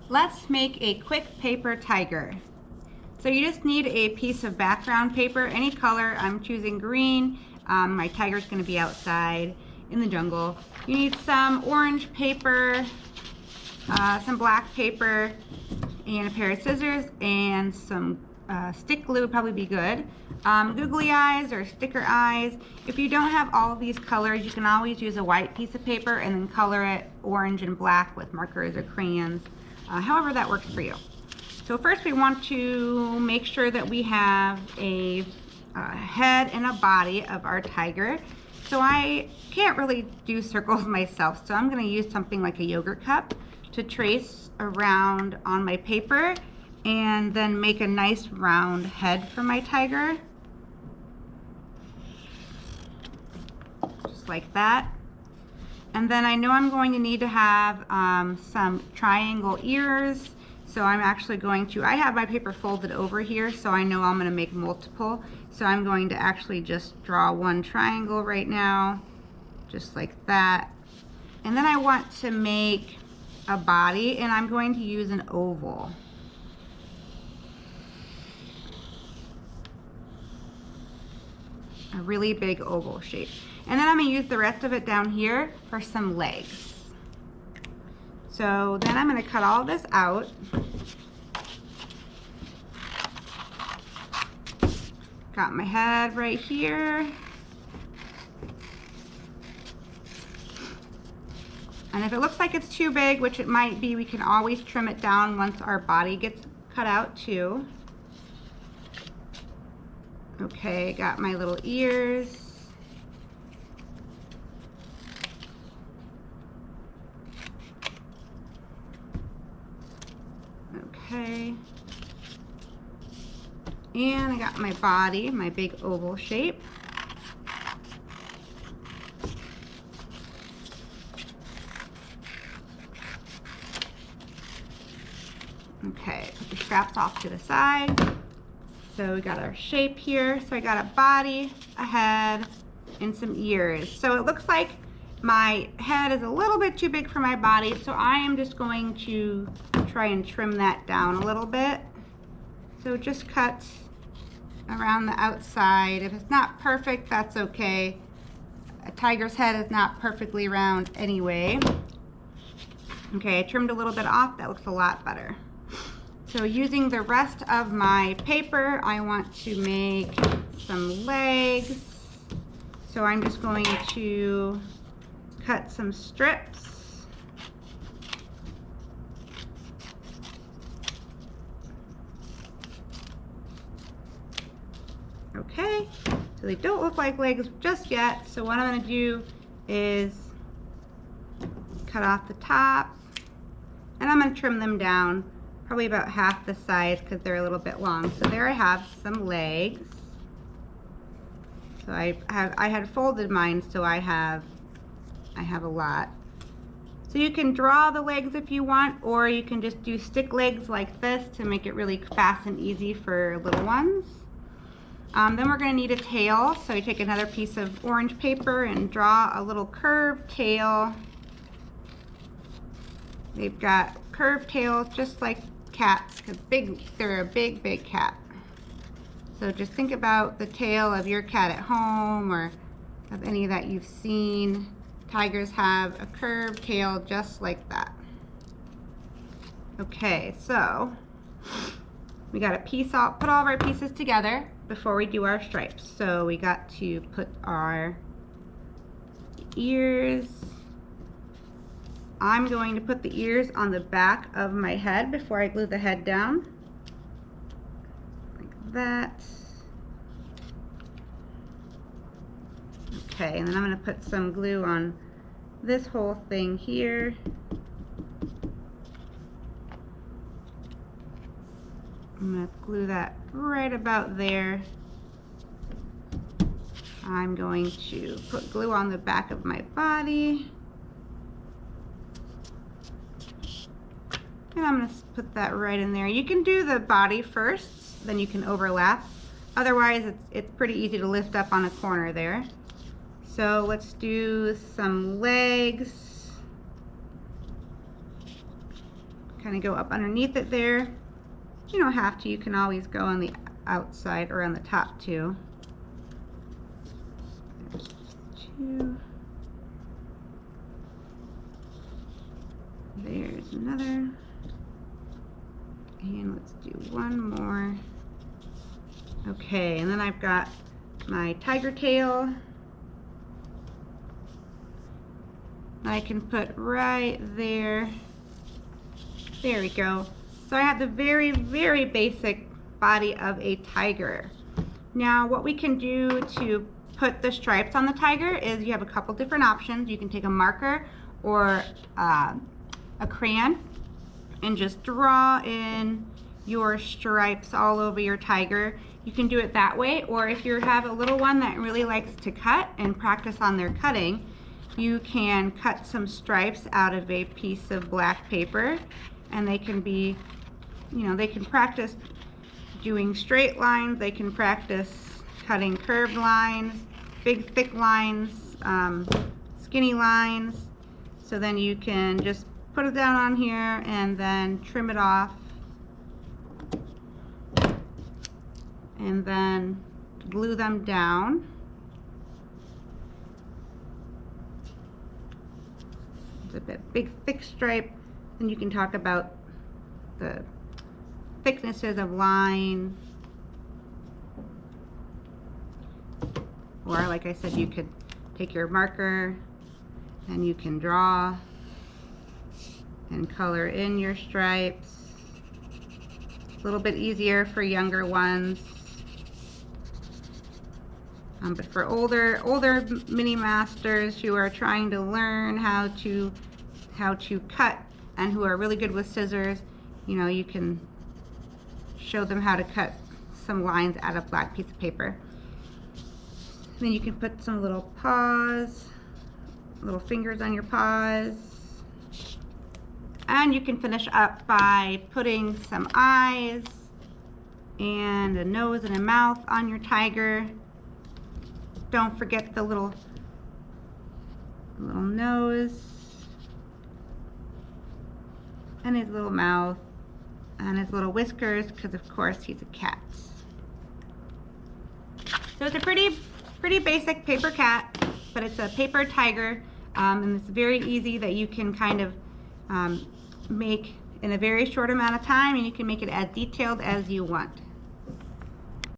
Let's make a quick paper tiger. So you just need a piece of background paper, any color. I'm choosing green. My tiger's going to be outside in the jungle. You need some orange paper, some black paper, and a pair of scissors, and some stick glue would probably be good. Googly eyes or sticker eyes. If you don't have all of these colors, you can always use a white piece of paper and then color it orange and black with markers or crayons, however that works for you. So first we want to make sure that we have a head and a body of our tiger. So I can't really do circles myself, so I'm going to use something like a yogurt cup to trace around on my paper and then make a nice round head for my tiger. Just like that. And then I know I'm going to need to have some triangle ears. So I'm actually going to, I have my paper folded over here, so I know I'm going to make multiple. So I'm going to actually just draw one triangle right now, just like that. And then I want to make a body, and I'm going to use an oval. A really big oval shape. And then I'm going to use the rest of it down here for some legs. So then I'm going to cut all this out. Got my head right here. And if it looks like it's too big, which it might be, we can always trim it down once our body gets cut out too. Okay, got my little ears. Okay. And I got my body, my big oval shape. Okay, put the straps off to the side. So we got our shape here. So I got a body, a head, and some ears. So it looks like my head is a little bit too big for my body, so I am just going to try and trim that down a little bit. So just cut around the outside. If it's not perfect, that's okay. A tiger's head is not perfectly round anyway. Okay, I trimmed a little bit off. That looks a lot better. So using the rest of my paper, I want to make some legs. So I'm just going to cut some strips. Okay, so they don't look like legs just yet. So what I'm going to do is cut off the top, and I'm going to trim them down probably about half the size because they're a little bit long. So there I have some legs. So I had folded mine, so I have a lot. So you can draw the legs if you want, or you can just do stick legs like this to make it really fast and easy for little ones. Then we're going to need a tail, so you take another piece of orange paper and draw a little curved tail. They've got curved tails just like cats, because they're a big cat. So just think about the tail of your cat at home or of any that you've seen. Tigers have a curved tail just like that. Okay, so we got to put all of our pieces together before we do our stripes. So we got to put our ears. I'm going to put the ears on the back of my head before I glue the head down. Like that. Okay, and then I'm going to put some glue on this whole thing here. I'm going to glue that right about there. I'm going to put glue on the back of my body. And I'm going to put that right in there. You can do the body first, then you can overlap. Otherwise, it's pretty easy to lift up on a corner there. So let's do some legs. kind of go up underneath it there. You don't have to, you can always go on the outside or on the top too. There's 2. There's another. And let's do 1 more. Okay, and then I've got my tiger tail. I can put right there. There we go. So I have the very, very basic body of a tiger. Now what we can do to put the stripes on the tiger is you have a couple different options. You can take a marker or a crayon and just draw in your stripes all over your tiger. You can do it that way, or if you have a little one that really likes to cut and practice on their cutting, you can cut some stripes out of a piece of black paper, and they can be, you know, they can practice doing straight lines, they can practice cutting curved lines, big thick lines, skinny lines. So then you can just put it down on here and then trim it off, and then glue them down. It's a big thick stripe, and you can talk about the thicknesses of line, or like I said, you could take your marker and you can draw and color in your stripes. A little bit easier for younger ones, but for older mini masters who are trying to learn how to cut and who are really good with scissors, you know, you can show them how to cut some lines out of black piece of paper. Then you can put some little paws, little fingers on your paws. And you can finish up by putting some eyes and a nose and a mouth on your tiger. Don't forget the little nose and his little mouth and his little whiskers, because of course he's a cat. So it's a pretty basic paper cat, but it's a paper tiger, and it's very easy that you can kind of make in a very short amount of time, and you can make it as detailed as you want.